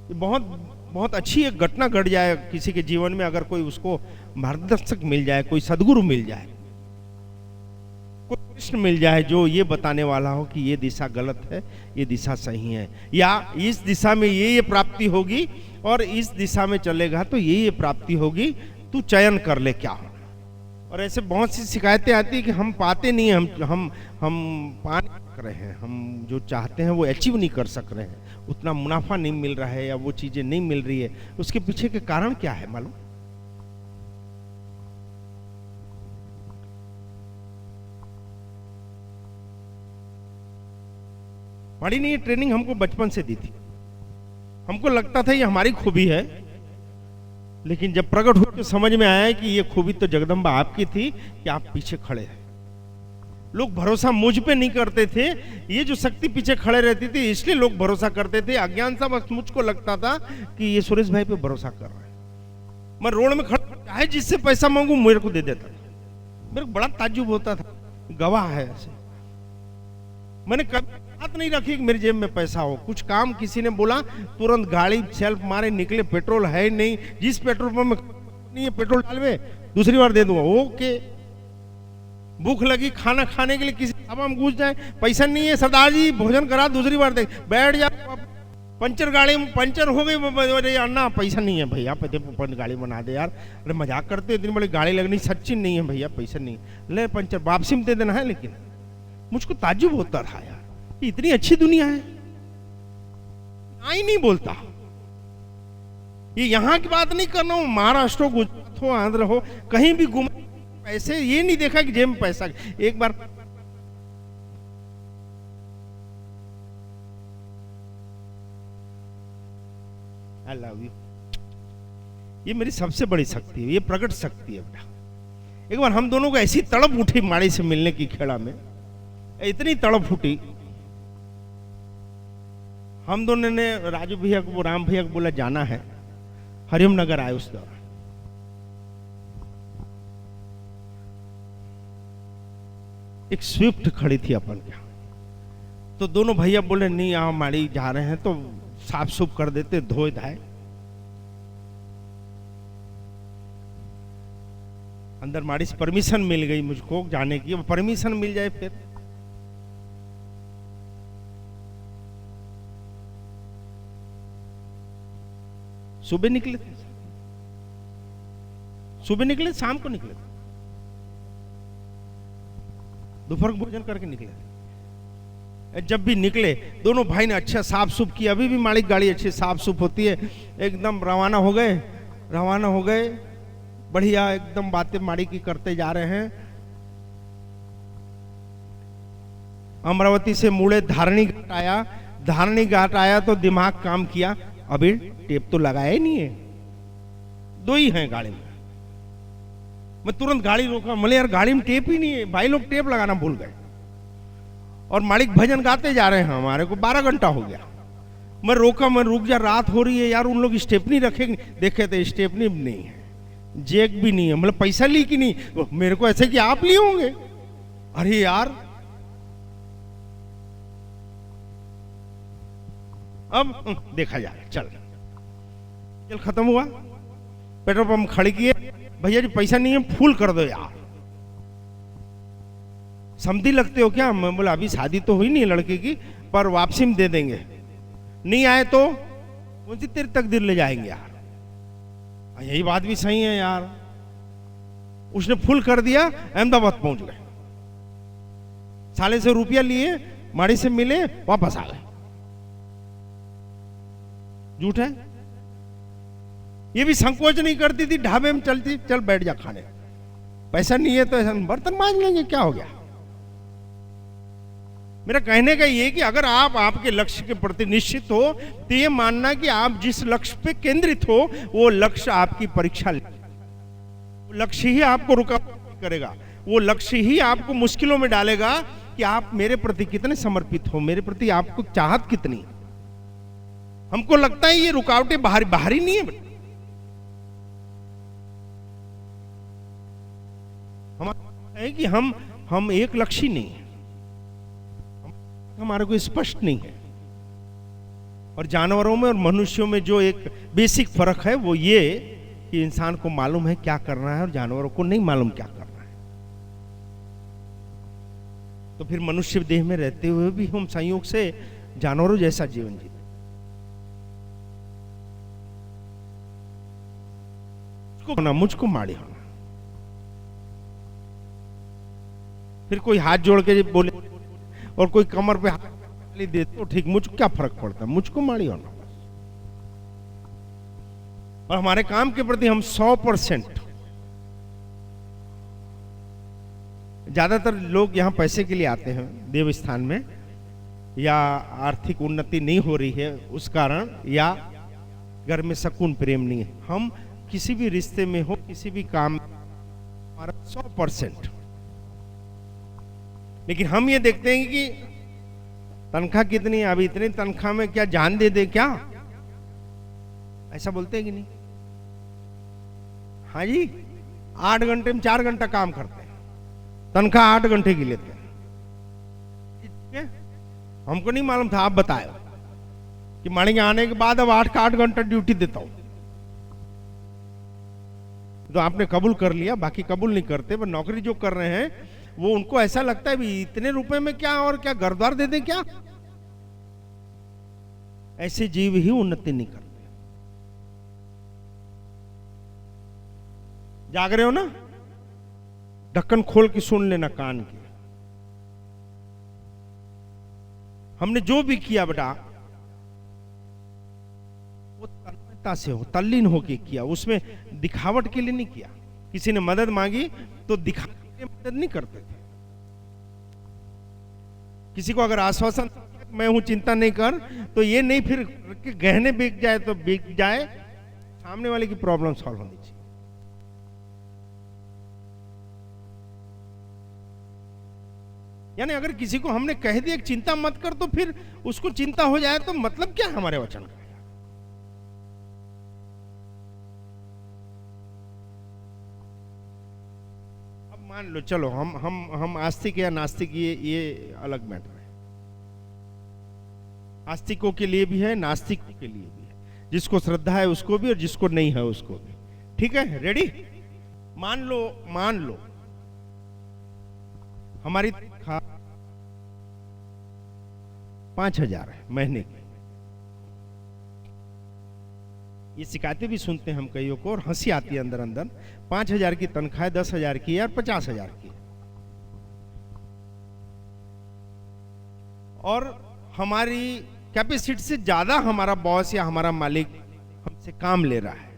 बहुत बहुत अच्छी एक घटना घट जाए किसी के जीवन में, अगर कोई उसको मार्गदर्शक मिल जाए, कोई सदगुरु मिल जाए, कोई कृष्ण मिल जाए जो ये बताने वाला हो कि ये दिशा गलत है, ये दिशा सही है, या इस दिशा में ये प्राप्ति होगी और इस दिशा में चलेगा तो ये प्राप्ति होगी, तू चयन कर ले क्या हो। और ऐसे बहुत सी शिकायतें आती है कि हम पाते नहीं हैं, हम पा नहीं सक रहे हैं, हम जो चाहते हैं वो अचीव नहीं कर सक रहे हैं, उतना मुनाफा नहीं मिल रहा है या वो चीजें नहीं मिल रही है। उसके पीछे के कारण क्या है मालूम? पढ़ी नहीं, ट्रेनिंग हमको बचपन से दी थी, हमको लगता था ये हमारी खूबी है, लेकिन जब प्रकट हो तो समझ में आया कि ये खूबी तो जगदम्बा आपकी थी कि आप पीछे खड़े हैं। लोग भरोसा मुझ पे नहीं करते थे, ये जो शक्ति पीछे खड़े रहती थी इसलिए लोग भरोसा करते थे। अज्ञान सा बस मुझको लगता था कि ये सुरेश भाई पे भरोसा कर रहा है। मैं रोड में खड़ा चाहे जिससे पैसा मांगू मेरे को दे देता था। मेरे को बड़ा ताज्जुब होता था, गवाह है ऐसे। मैंने कभी बात नहीं रखी कि मेरी जेब में पैसा हो। कुछ काम किसी ने बोला, तुरंत गाड़ी सेल्फ मारे निकले, पेट्रोल है नहीं, जिस पेट्रोल पंप में नहीं है पेट्रोल डालवे, दूसरी बार दे दूंगा। ओके, भूख लगी खाना खाने के लिए किसी ढाबा में घुस जाए, पैसा नहीं है सरदार जी भोजन करा, दूसरी बार दे, बैठ जा, पंचर गाड़ी में पंचर हो गई, अन्ना पैसा नहीं है भैया, गाड़ी बना दे यार। अरे मजाक करते, इतनी बड़ी गाड़ी लगनी, सच्ची नहीं है भैया, पैसा नहीं, ले पंचर वापसी में दे देना है। लेकिन मुझको ताज्जुब होता रहा यार, इतनी अच्छी दुनिया है, आई नहीं बोलता। ये यहाँ की बात नहीं करना हूं, महाराष्ट्र हो, गुजरात हो, आंध्र हो, कहीं भी घूम, पैसे ये नहीं देखा कि जेब में पैसा। एक बार आई लव यू, ये मेरी सबसे बड़ी शक्ति है, ये प्रकट शक्ति है बेटा। एक बार हम दोनों को ऐसी तड़प उठी माड़ी से मिलने की खेड़ा में, इतनी तड़प उठी, हम दोनों ने राजू भैया को, राम भैया को बोला जाना है, हरिओम नगर आए। उस दौरान एक स्विफ्ट खड़ी थी अपन क्या, तो दोनों भैया बोले नहीं आओ माड़ी जा रहे हैं तो साफ सुफ कर देते, धोए धाए। अंदर माड़ी से परमिशन मिल गई मुझको जाने की, परमिशन मिल जाए फिर। सुबह निकले थे, सुबह निकले, शाम को निकले, दोपहर को भोजन करके निकले। जब भी निकले दोनों भाई ने अच्छा साफ सुफ किया, अभी भी मालिक गाड़ी अच्छी साफ सुफ होती है, एकदम रवाना हो गए, रवाना हो गए, बढ़िया एकदम बातें माड़ी की करते जा रहे हैं। अमरावती से मुड़े धारणी घाट आया, धारणी घाट आया तो दिमाग काम किया, अभी टेप तो लगाया ही नहीं है, दो ही हैं गाड़ी में। मैं तुरंत गाड़ी रोका, बोले यार गाड़ी में टेप ही नहीं है, भाई लोग टेप लगाना भूल गए। और मालिक भजन गाते जा रहे हैं, हमारे को 12 घंटा हो गया। मैं रोका, मैं रुक जा, रात हो रही है यार, उन लोग स्टेपनी रखेंगे, देखे तो स्टेपनी भी नहीं है, जैक भी नहीं है। मतलब पैसा ली कि नहीं, मेरे को ऐसे कि आप लिए होंगे। अरे यार अब देखा जाए, चल खत्म हुआ, पेट्रोल पंप खड़े किए, भैया जी पैसा नहीं है, फुल कर दो यार। समझी लगते हो क्या? मैं बोला अभी शादी तो हुई नहीं लड़के की, पर वापसी में दे देंगे, नहीं आए तो मुझे तेरे तक दिल ले जाएंगे यार। यही बात भी सही है यार। उसने फुल कर दिया, अहमदाबाद पहुंच गए, साले से रुपया लिए, माड़ी से मिले, वापस आ गए। झूठ है? ये भी संकोच नहीं करती थी, ढाबे में चलती, चल बैठ जा खाने, पैसा नहीं है तो ऐसा बर्तन मांज लेंगे, क्या हो गया। मेरा कहने का ये कि अगर आप आपके लक्ष्य के प्रति निश्चित हो तो ये मानना कि आप जिस लक्ष्य पे केंद्रित हो वो लक्ष्य आपकी परीक्षा ले, वो लक्ष्य ही आपको रुकावट करेगा, वो लक्ष्य ही आपको मुश्किलों में डालेगा कि आप मेरे प्रति कितने समर्पित हो, मेरे प्रति आपको चाहत कितनी। हमको लगता है ये रुकावटें बाहरी नहीं है, हमारा है कि हम एक लक्ष्य नहीं है, हमारे को स्पष्ट नहीं है। और जानवरों में और मनुष्यों में जो एक बेसिक फर्क है वो ये कि इंसान को मालूम है क्या करना है और जानवरों को नहीं मालूम क्या करना है। तो फिर मनुष्य देह में रहते हुए भी हम संयोग से जानवरों जैसा जीवन जीते। मुझको माड़ी होना। फिर कोई हाथ जोड़ के बोले और कोई कमर पे हाथ दे तो ठीक, मुझको क्या फर्क पड़ता, मुझको माड़ी होना बस। और हमारे काम के प्रति हम 100%। ज्यादातर लोग यहां पैसे के लिए आते हैं देव स्थान में, या आर्थिक उन्नति नहीं हो रही है उस कारण, या घर में सकून प्रेम नहीं है। हम किसी भी रिश्ते में हो, किसी भी काम, हमारा 100%। लेकिन हम ये देखते हैं कि तनख्वाह कितनी है, अभी इतनी तनख्वाह में क्या जान दे दे क्या, ऐसा बोलते हैं कि नहीं? हाँ जी, 8 घंटे में 4 घंटा काम करते हैं, तनख्वाह 8 घंटे की लेते हैं। ठीक है, हमको नहीं मालूम था, आप बताए कि माणिक आने के बाद अब 8 का 8 घंटा ड्यूटी देता हूं। तो आपने कबूल कर लिया, बाकी कबूल नहीं करते। पर नौकरी जो कर रहे हैं वो उनको ऐसा लगता है भी इतने रुपए में क्या, और क्या घर द्वार दे दें क्या। ऐसे जीव ही उन्नति नहीं करते। जाग रहे हो ना? ढक्कन खोल के सुन लेना कान के। हमने जो भी किया बेटा वो तन्मयता से हो, तल्लीन होके किया, उसमें दिखावट के लिए नहीं किया। किसी ने मदद मांगी तो दिखाने के लिए मदद नहीं करते थे। किसी को अगर आश्वासन मैं हूं चिंता नहीं कर, तो ये नहीं फिर के गहने बिक जाए तो बिक जाए, सामने वाले की प्रॉब्लम सॉल्व होनी चाहिए। यानी अगर किसी को हमने कह दिया चिंता मत कर, तो फिर उसको चिंता हो जाए तो मतलब क्या है हमारे वचन का? अब मान लो, चलो हम आस्तिक या नास्तिक, ये अलग मैटर है। आस्तिकों के लिए भी है, नास्तिकों के लिए भी है। जिसको श्रद्धा है उसको भी, और जिसको नहीं है उसको भी। ठीक है, रेडी? मान लो हमारी 5,000 है महीने की। ये शिकायतें भी सुनते हैं हम कईयों को, और हंसी आती है अंदर अंदर। 5,000 की तनख्वाह 10,000 की और 50,000 की, और हमारी कैपेसिटी से ज्यादा हमारा बॉस या हमारा मालिक हमसे काम ले रहा है।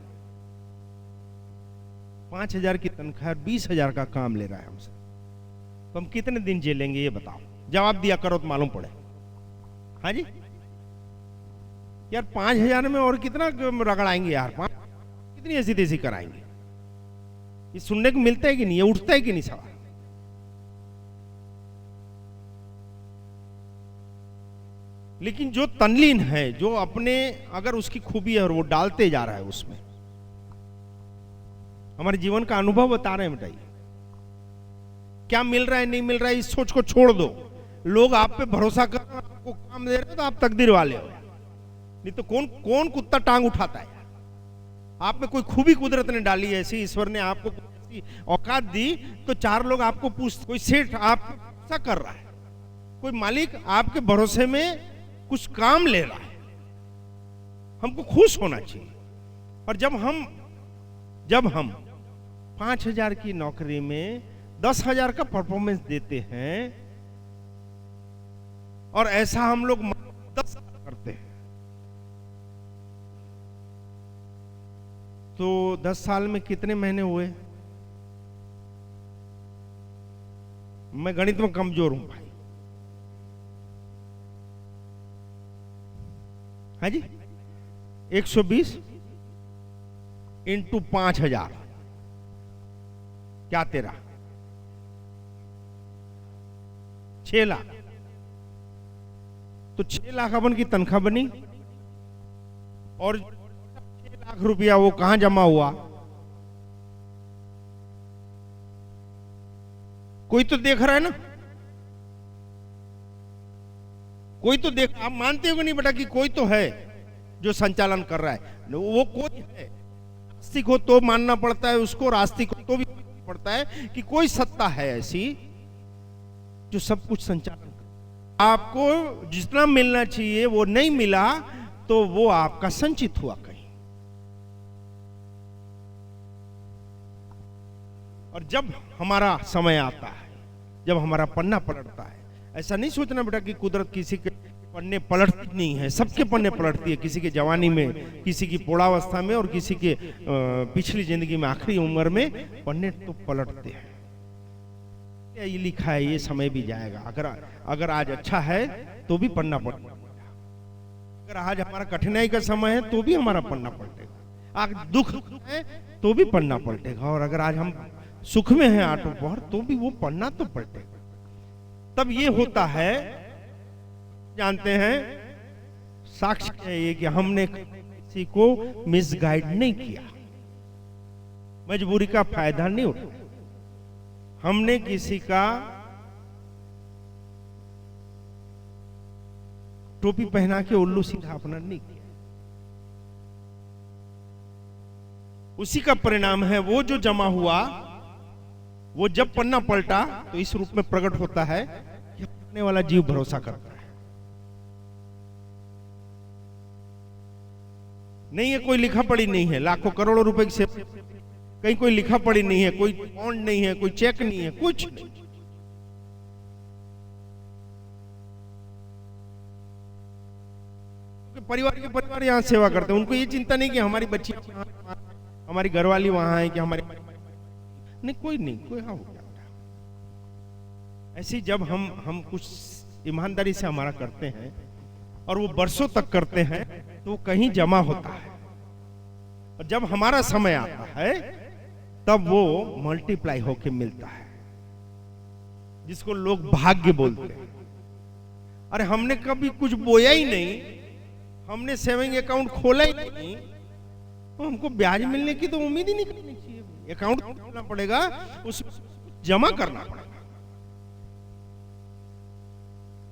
5,000 की तनख्वाह 20,000 का काम ले रहा है हमसे, तो हम कितने दिन झेलेंगे ये बताओ? जवाब दिया करो तो मालूम पड़े। हाँ जी यार, 5,000 में और कितना रगड़ाएंगे यार, कितनी ऐसी तेजी कराएंगे? ये सुनने को मिलता है कि नहीं? ये उठता है कि नहीं सवाल? लेकिन जो तनलीन है, जो अपने अगर उसकी खूबी है और वो डालते जा रहा है उसमें, हमारे जीवन का अनुभव बता रहे हैं। बताइए क्या मिल रहा है नहीं मिल रहा है, इस सोच को छोड़ दो। लोग आप पे भरोसा कर रहे हैं, आपको काम दे रहे हैं, तो आप तकदीर वाले हो। नहीं तो कौन कुत्ता टांग उठाता है? आप में कोई खूबी कुदरत ने डाली है ऐसी, ईश्वर ने आपको ऐसी औकात दी, तो 4 लोग आपको पूछ, कोई सेठ आपको भरोसा कर रहा है, कोई मालिक आपके भरोसे में कुछ काम ले रहा है, हमको खुश होना चाहिए। और जब हम 5,000 की नौकरी में 10,000 का परफॉर्मेंस देते हैं, और ऐसा हम लोग 10 करते हैं, तो 10 साल में कितने महीने हुए? मैं गणित में कमजोर हूं भाई। हाँ जी, 120 इंटू 5,000 क्या तेरा? 6 लाख। तो 6 लाख अपन की तनख्वाह बनी, और 6 लाख रुपया वो कहां जमा हुआ? कोई तो देख रहा है ना, कोई तो देख। आप मानते हो कि नहीं बेटा कि कोई तो है? जो संचालन कर रहा है वो कोई है, आस्तिक हो तो मानना पड़ता है उसको, और आस्तिक हो तो भी मानना पड़ता है कि कोई सत्ता है ऐसी जो सब कुछ संचालन कर। आपको जितना मिलना चाहिए वो नहीं मिला तो वो आपका संचित हुआ कहीं। और जब हमारा समय आता है, जब हमारा पन्ना पलटता है, ऐसा नहीं सोचना बेटा कि कुदरत किसी के पन्ने पलटती नहीं है, सबके पन्ने पलटती है, किसी के जवानी में, किसी की पौड़ावस्था में, और किसी के पिछली जिंदगी में आखिरी उम्र में पन्ने तो पलटते हैं। ये लिखा है ये समय भी जाएगा। अगर आज अच्छा है तो भी पन्ना पलटेगा, अगर आज हमारा कठिनाई का समय है तो भी हमारा पन्ना पलटेगा, आज दुख है तो भी पन्ना पलटेगा, और अगर आज हम सुख में हैं आटो पर तो भी वो पन्ना तो पलटेगा। तब ये होता है, जानते हैं, साक्ष्य है ये कि हमने किसी को मिसगाइड नहीं किया, मजबूरी का फायदा नहीं उठाया, हमने किसी का टोपी पहना के उल्लू सीधा अपना नहीं किया। उसी का परिणाम है वो जो जमा हुआ, वो जब पन्ना पलटा तो इस रूप में प्रकट होता है कि पढ़ने वाला जीव भरोसा करता है। नहीं है कोई लिखा पढ़ी नहीं है, लाखों करोड़ों रुपए की सेवा, कहीं कोई लिखा पढ़ी नहीं है, कोई बॉन्ड नहीं है, कोई चेक नहीं है, कुछ नहीं। परिवार यहां सेवा करते हैं, उनको ये चिंता नहीं कि हमारी बच्ची, हमारी घरवाली वहां है, कि हमारी नहीं, कोई नहीं, कोई हाँ हो गया। ऐसे जब हम कुछ ईमानदारी से हमारा करते हैं और वो बरसों तक करते हैं तो वो कहीं जमा होता है, और जब हमारा समय आता है तब वो मल्टीप्लाई होके मिलता है, जिसको लोग भाग्य बोलते हैं। अरे हमने कभी कुछ बोया ही नहीं, हमने सेविंग अकाउंट खोला ही नहीं, तो हमको ब्याज मिलने की तो उम्मीद ही नहीं करनी चाहिए। अकाउंट खोलना पड़ेगा, उसमें जमा करना पड़ेगा।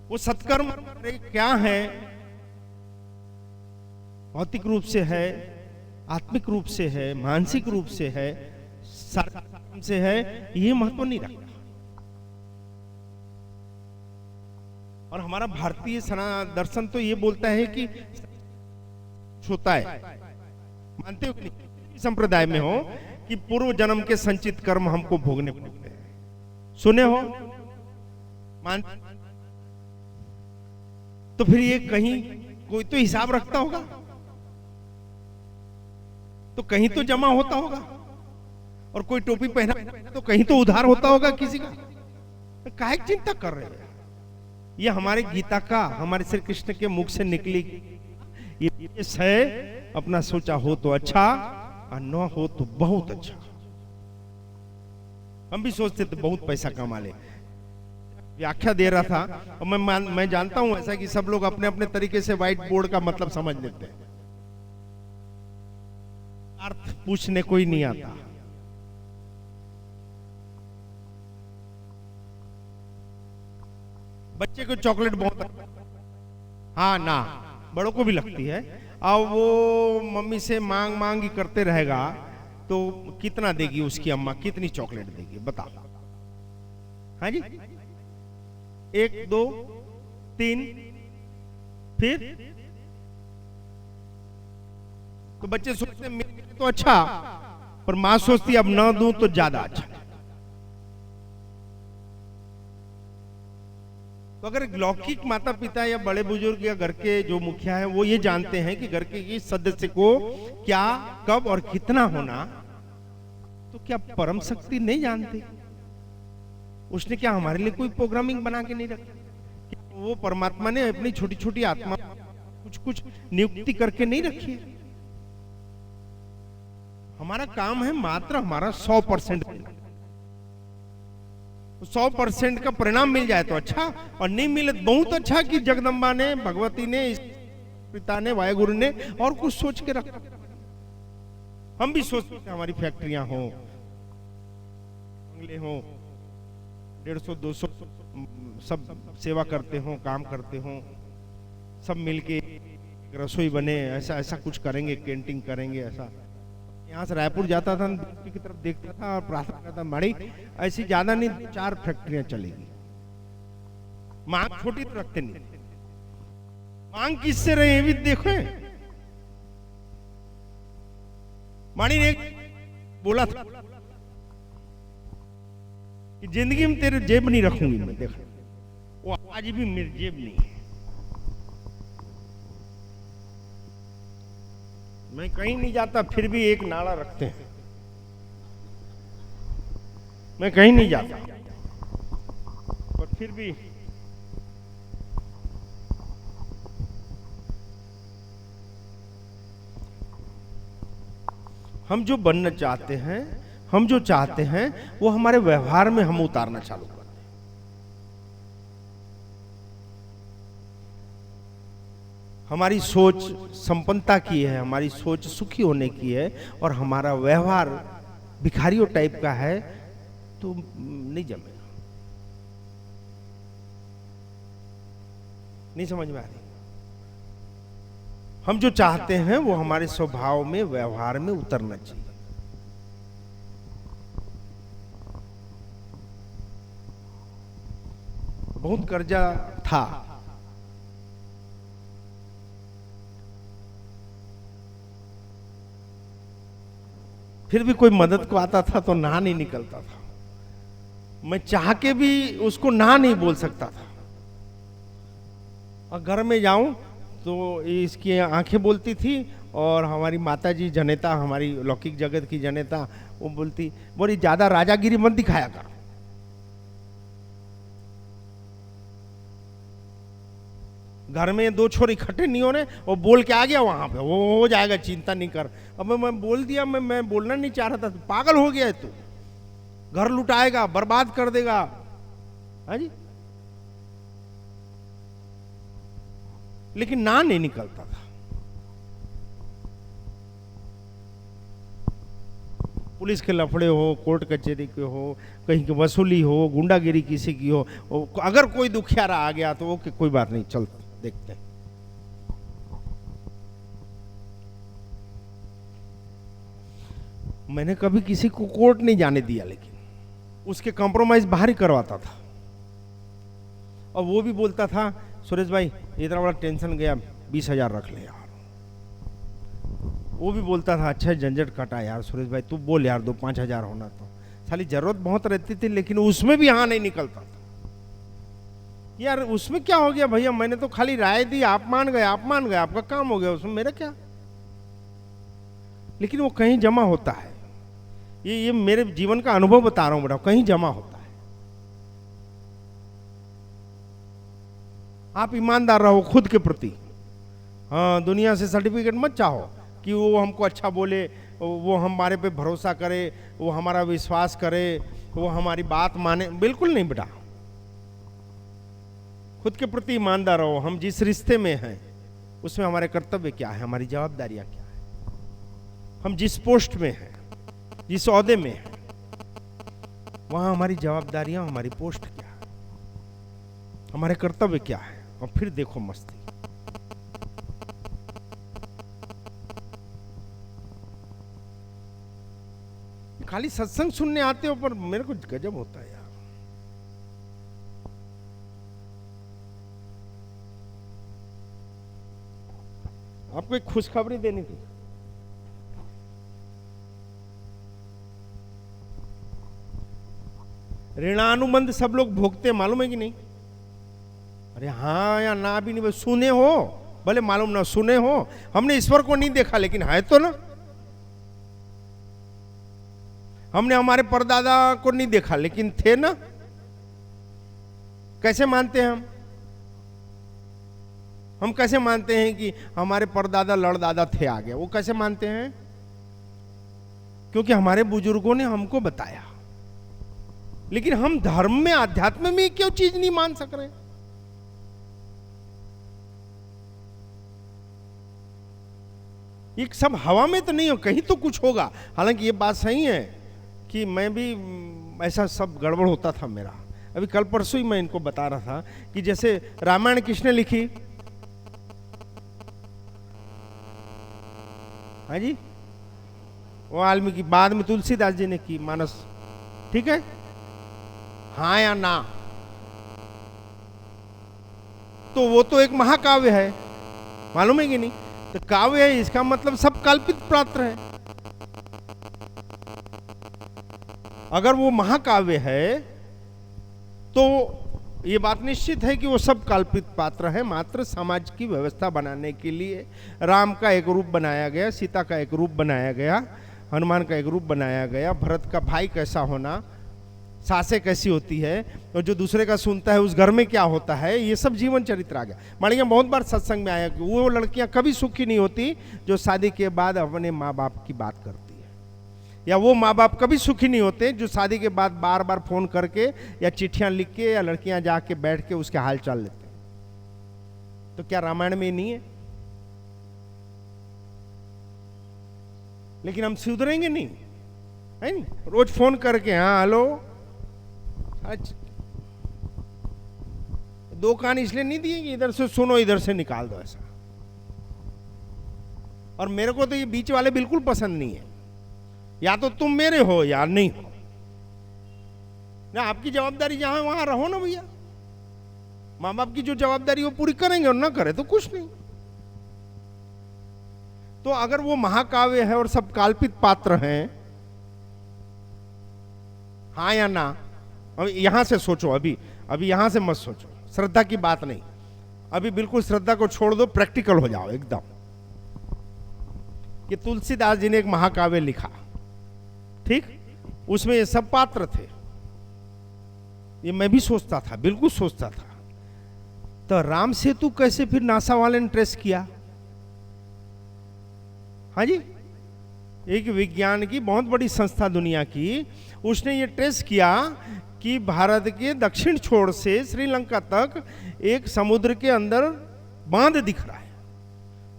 वो सत्कर्म क्या है? भौतिक रूप से है, आत्मिक रूप से है, मानसिक रूप से है, शारीरिक से है, ये महत्व नहीं रखता। और हमारा भारतीय सनातन दर्शन तो ये बोलता है कि होता है, मानते हो कि नहीं संप्रदाय में हो कि पूर्व जन्म के संचित कर्म हमको भोगने पड़ते हैं, सुने हो? मानते? तो फिर ये कहीं कोई तो हिसाब रखता होगा, तो कहीं तो जमा होता होगा, और कोई टोपी पहना तो कहीं तो उधार होता होगा किसी का। तो काहे चिंता कर रहे हैं? ये हमारे गीता का, हमारे श्री कृष्ण के मुख से निकली ये है, अपना सोचा हो तो अच्छा और न हो तो बहुत अच्छा। हम भी सोचते थे बहुत पैसा कमा ले, व्याख्या दे रहा था, और मैं जानता हूं ऐसा कि सब लोग अपने अपने तरीके से व्हाइट बोर्ड का मतलब समझ लेते हैं, अर्थ पूछने कोई नहीं आता। बच्चे को चॉकलेट बहुत, हाँ ना, बड़ों को भी लगती है, अब वो मम्मी से मांग मांग ही करते रहेगा तो कितना देगी उसकी अम्मा, कितनी चॉकलेट देगी बताओ? हाँ जी, 1 2 3, फिर तो बच्चे सोचते मेरे तो अच्छा, पर मां सोचती अब ना दूं तो ज्यादा अच्छा। तो अगर लौकिक माता पिता या बड़े बुजुर्ग या घर के जो मुखिया हैं वो ये जानते हैं कि घर के इस सदस्य को क्या, कब और कितना होना, तो क्या परम शक्ति नहीं जानते? उसने क्या हमारे लिए कोई प्रोग्रामिंग बना के नहीं रखा? वो परमात्मा ने अपनी छोटी छोटी आत्मा कुछ कुछ नियुक्ति करके नहीं रखी है। हमारा काम है मात्र हमारा 100%, 100% का परिणाम मिल जाए तो अच्छा, और नहीं मिले बहुत अच्छा कि जगदम्बा ने, भगवती ने, पिता ने, वायुगुरु ने और कुछ सोच के रखा। हम भी सोचते हैं हमारी फैक्ट्रियां हो, बंगले हो, 150 200 सब सेवा करते हो, काम करते हो, सब मिलके एक रसोई बने, ऐसा ऐसा कुछ करेंगे, कैंटीन करेंगे ऐसा। यहाँ से रायपुर जाता था की तरफ देखता था और प्रार्थना करता, माड़ी ऐसी ज्यादा नहीं 4 फैक्ट्रियां चलेगी। मांग छोटी तो रखते नहीं, मांग किससे रहे भी देखो। माड़ी ने बोला था कि जिंदगी में तेरे जेब नहीं रखूंगी मैं, देखा वो आज भी मेरी जेब नहीं है। मैं कहीं नहीं जाता फिर भी एक नाड़ा रखते हैं, मैं कहीं नहीं जाता पर फिर भी हम जो बनना चाहते हैं, हम जो चाहते हैं वो हमारे व्यवहार में हम उतारना चालू करते हैं। हमारी सोच संपन्नता की है, हमारी सोच सुखी होने की है और हमारा व्यवहार भिखारियों टाइप का है तो नहीं जमेगा। नहीं समझ में आ रही? हम जो चाहते हैं वो हमारे स्वभाव में, व्यवहार में उतरना चाहिए। बहुत कर्जा था, फिर भी कोई मदद को आता था तो ना नहीं निकलता था। मैं चाह के भी उसको ना नहीं बोल सकता था। और घर में जाऊं तो इसकी आंखें बोलती थी और हमारी माता जी जनेता, हमारी लौकिक जगत की जनेता, वो बोली ज्यादा राजागिरी मत दिखाया कर। घर में 2 छोर इकट्ठे नहीं हो रहे, वो बोल के आ गया वहां पे, वो हो जाएगा, चिंता नहीं कर। अब मैं बोल दिया, मैं बोलना नहीं चाह रहा था। पागल हो गया है तू, घर लुटाएगा, बर्बाद कर देगा। हाँ जी, लेकिन ना नहीं निकलता था। पुलिस के लफड़े हो, कोर्ट कचहरी के हो, कहीं की वसूली हो, गुंडागिरी किसी की हो, अगर कोई दुखियारा आ गया तो ओके कोई बात नहीं, चल देखते हैं। मैंने कभी किसी को कोर्ट नहीं जाने दिया, लेकिन उसके कॉम्प्रोमाइज बाहर ही करवाता था। और वो भी बोलता था, सुरेश भाई इतना बड़ा टेंशन गया, 20,000 रख ले यार। वो भी बोलता था, अच्छा झंझट कटा यार सुरेश भाई, तू बोल यार 2-5 हज़ार होना तो। साली जरूरत बहुत रहती थी, लेकिन उसमें भी हाँ नहीं निकलता था। यार उसमें क्या हो गया भैया, मैंने तो खाली राय दी, आप मान गए, आपका काम हो गया, उसमें मेरा क्या। लेकिन वो कहीं जमा होता है। ये मेरे जीवन का अनुभव बता रहा हूं बेटा, कहीं जमा होता है। आप ईमानदार रहो खुद के प्रति। हाँ, दुनिया से सर्टिफिकेट मत चाहो कि वो हमको अच्छा बोले, वो हमारे पे भरोसा करे, वो हमारा विश्वास करे, वो हमारी बात माने। बिल्कुल नहीं बेटा, खुद के प्रति ईमानदार रहो। हम जिस रिश्ते में हैं उसमें हमारे कर्तव्य क्या है, हमारी जवाबदारियां क्या है। हम जिस पोस्ट में हैं, जिस ओहदे में हैं, वहां हमारी जवाबदारियां, हमारी पोस्ट क्या है, हमारे कर्तव्य क्या है। और फिर देखो मस्ती। खाली सत्संग सुनने आते हो पर मेरे को गजब होता है यार। आपको एक खुशखबरी देनी थी। ऋणानुबंध सब लोग भोगते, मालूम है कि नहीं? अरे हाँ या ना भी नहीं, सुने हो भले, मालूम ना सुने हो। हमने ईश्वर को नहीं देखा, लेकिन है तो ना। हमने हमारे परदादा को नहीं देखा, लेकिन थे ना। कैसे मानते हैं हम कैसे मानते हैं कि हमारे परदादा लड़दादा थे आगे? वो कैसे मानते हैं? क्योंकि हमारे बुजुर्गों ने हमको बताया। लेकिन हम धर्म में, आध्यात्म में क्यों चीज नहीं मान सक रहे? ये सब हवा में तो नहीं हो, कहीं तो कुछ होगा। हालांकि ये बात सही है कि मैं भी ऐसा सब गड़बड़ होता था मेरा। अभी कल परसों ही मैं इनको बता रहा था कि जैसे रामायण किसने लिखी? हाँ जी, वो वाल्मीकि, बाद में तुलसीदास जी ने की मानस। ठीक है, हाँ या ना? तो वो तो एक महाकाव्य है, मालूम है कि नहीं? तो काव्य है, इसका मतलब सब कल्पित पात्र है। अगर वो महाकाव्य है तो ये बात निश्चित है कि वो सब कल्पित पात्र है, मात्र समाज की व्यवस्था बनाने के लिए राम का एक रूप बनाया गया, सीता का एक रूप बनाया गया, हनुमान का एक रूप बनाया गया, भरत का भाई कैसा होना, सासें कैसी होती है, और जो दूसरे का सुनता है उस घर में क्या होता है, ये सब जीवन चरित्र आ गया। मानिए बहुत बार सत्संग में आया कि वो लड़कियां कभी सुखी नहीं होती जो शादी के बाद अपने माँ बाप की बात करती है, या वो माँ बाप कभी सुखी नहीं होते जो शादी के बाद बार बार फोन करके या चिट्ठियां लिख के या लड़कियां जाके बैठ के उसके हाल चाल लेते हैं। तो क्या रामायण में नहीं है? लेकिन हम सुधरेंगे नहीं, है नहीं? रोज फोन करके, हाँ हेलो, अच्छा, दो कान इसलिए नहीं दिए कि इधर से सुनो इधर से निकाल दो ऐसा। और मेरे को तो ये बीच वाले बिल्कुल पसंद नहीं है, या तो तुम मेरे हो या नहीं हो ना। आपकी जवाबदारी जहां वहां रहो ना भैया, माँ बाप की जो जवाबदारी वो पूरी करेंगे और ना करे तो कुछ नहीं। तो अगर वो महाकाव्य है और सब काल्पित पात्र हैं, हाँ या ना? अब यहां से सोचो, अभी अभी यहां से मत सोचो, श्रद्धा की बात नहीं, अभी बिल्कुल श्रद्धा को छोड़ दो, प्रैक्टिकल हो जाओ एकदम। कि तुलसीदास जी ने एक महाकाव्य लिखा, ठीक, उसमें ये सब पात्र थे, ये मैं भी सोचता था, बिल्कुल सोचता था। तो राम सेतु कैसे फिर नासा वाले ने ट्रेस किया? हाँ जी, एक विज्ञान की बहुत बड़ी संस्था दुनिया की, उसने ये ट्रेस किया कि भारत के दक्षिण छोर से श्रीलंका तक एक समुद्र के अंदर बांध दिख रहा है,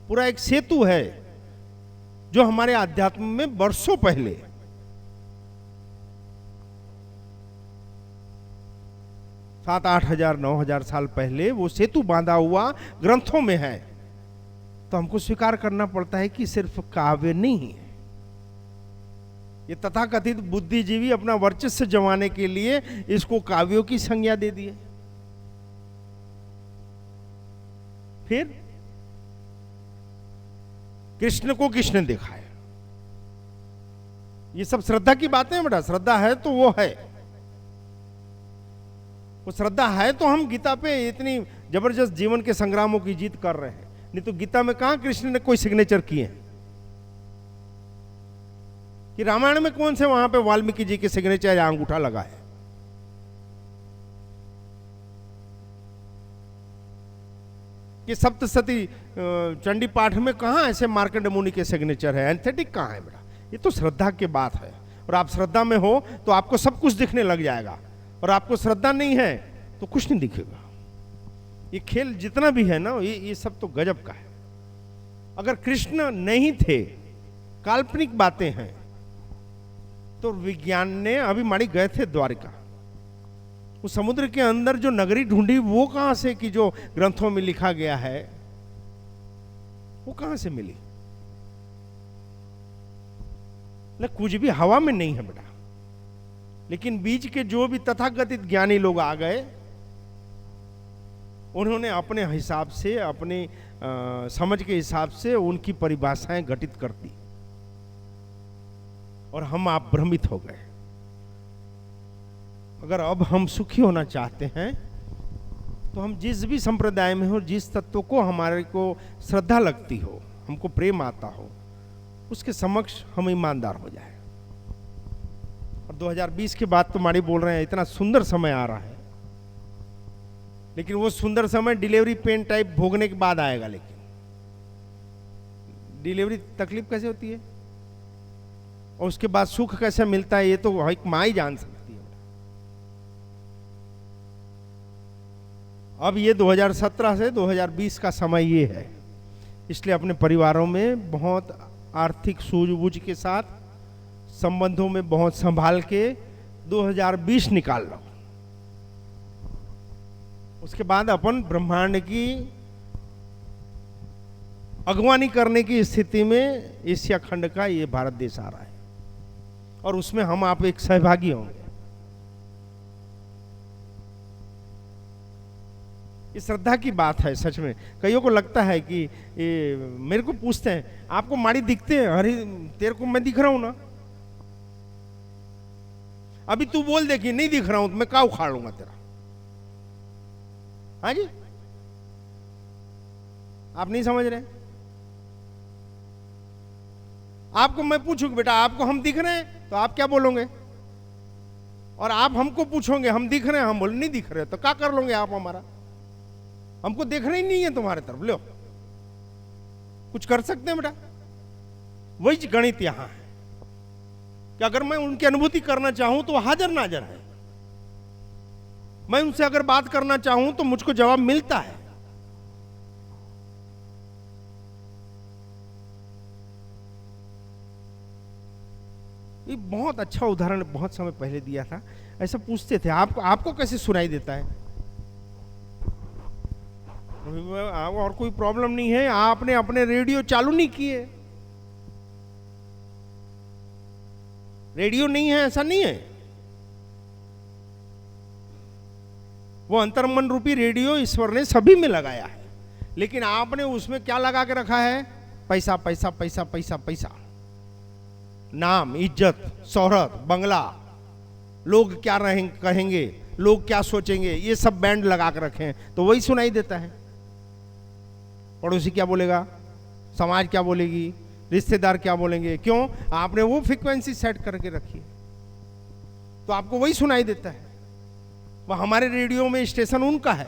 पूरा एक सेतु है जो हमारे आध्यात्म में वर्षों पहले 7-8 हजार 9 हजार साल पहले वो सेतु बांधा हुआ ग्रंथों में है। तो हमको स्वीकार करना पड़ता है कि सिर्फ काव्य नहीं है, ये तथाकथित बुद्धिजीवी अपना वर्चस्व जमाने के लिए इसको काव्यों की संज्ञा दे दिए। फिर कृष्ण को किसने देखा है? ये सब श्रद्धा की बातें हैं बेटा, श्रद्धा है तो वो है, वो श्रद्धा है तो हम गीता पे इतनी जबरदस्त जीवन के संग्रामों की जीत कर रहे हैं। नहीं तो गीता में कहां कृष्ण ने कोई सिग्नेचर किए हैं? कि रामायण में कौन से वहां पे वाल्मीकि जी के सिग्नेचर या अंगूठा लगा है? कि सप्तशती चंडी पाठ में कहां ऐसे मार्कंड मुनि के सिग्नेचर है? एंथेटिक कहां है बेटा? ये तो श्रद्धा की बात है, और आप श्रद्धा में हो तो आपको सब कुछ दिखने लग जाएगा, और आपको श्रद्धा नहीं है तो कुछ नहीं दिखेगा। ये खेल जितना भी है ना, ये सब तो गजब का है। अगर कृष्ण नहीं थे, काल्पनिक बातें हैं, तो विज्ञान ने, अभी माड़ी गए थे द्वारिका, उस समुद्र के अंदर जो नगरी ढूंढी वो कहां से, कि जो ग्रंथों में लिखा गया है वो कहां से मिली? न कुछ भी हवा में नहीं है बेटा। लेकिन बीच के जो भी तथाकथित ज्ञानी लोग आ गए, उन्होंने अपने हिसाब से, अपने समझ के हिसाब से उनकी परिभाषाएं घटित कर दी, और हम आप भ्रमित हो गए। अगर अब हम सुखी होना चाहते हैं तो हम जिस भी संप्रदाय में हो, जिस तत्व को हमारे को श्रद्धा लगती हो, हमको प्रेम आता हो, उसके समक्ष हम ईमानदार हो जाए। और 2020 के बाद तो माड़ी बोल रहे हैं इतना सुंदर समय आ रहा है, लेकिन वो सुंदर समय डिलीवरी पेन टाइप भोगने के बाद आएगा। लेकिन डिलीवरी तकलीफ कैसे होती है और उसके बाद सुख कैसे मिलता है, ये तो एक माँ ही जान सकती है। अब ये 2017 से 2020 का समय ये है, इसलिए अपने परिवारों में बहुत आर्थिक सूझबूझ के साथ, संबंधों में बहुत संभाल के 2020 निकाल लो। उसके बाद अपन ब्रह्मांड की अगवानी करने की स्थिति में एशिया खंड का ये भारत देश आ रहा है, और उसमें हम आप एक सहभागी होंगे। ये श्रद्धा की बात है सच में। कईयों को लगता है कि मेरे को पूछते हैं आपको माड़ी दिखते हैं, अरे तेरे को मैं दिख रहा हूं ना, अभी तू बोल दे कि नहीं दिख रहा हूं तो मैं क्या उखाड़ लूंगा तेरा। हाँ जी, आप नहीं समझ रहे। आपको मैं पूछूं बेटा आपको हम दिख रहे हैं, तो आप क्या बोलोगे? और आप हमको पूछोगे हम दिख रहे हैं, हम बोले नहीं दिख रहे, तो क्या कर लोगे आप हमारा? हमको देखना ही नहीं है तुम्हारे तरफ, लो कुछ कर सकते हैं बेटा? वही गणित यहां है कि अगर मैं उनकी अनुभूति करना चाहूं तो हाजिर नाजर है, मैं उनसे अगर बात करना चाहूं तो मुझको जवाब मिलता है। ये बहुत अच्छा उदाहरण बहुत समय पहले दिया था। ऐसा पूछते थे आपको कैसे सुनाई देता है? और कोई प्रॉब्लम नहीं है, आपने अपने रेडियो चालू नहीं किए। रेडियो नहीं है ऐसा नहीं है, वो अंतर्मन रूपी रेडियो ईश्वर ने सभी में लगाया है, लेकिन आपने उसमें क्या लगा के रखा है? पैसा पैसा पैसा पैसा पैसा, नाम, इज्जत, शोहरत, बंगला, लोग क्या कहेंगे, लोग क्या सोचेंगे, ये सब बैंड लगा के रखे हैं, तो वही सुनाई देता है। पड़ोसी क्या बोलेगा, समाज क्या बोलेगी, रिश्तेदार क्या बोलेंगे, क्यों? आपने वो फ्रीक्वेंसी सेट करके रखी है, तो आपको वही सुनाई देता है। वो हमारे रेडियो में स्टेशन उनका है,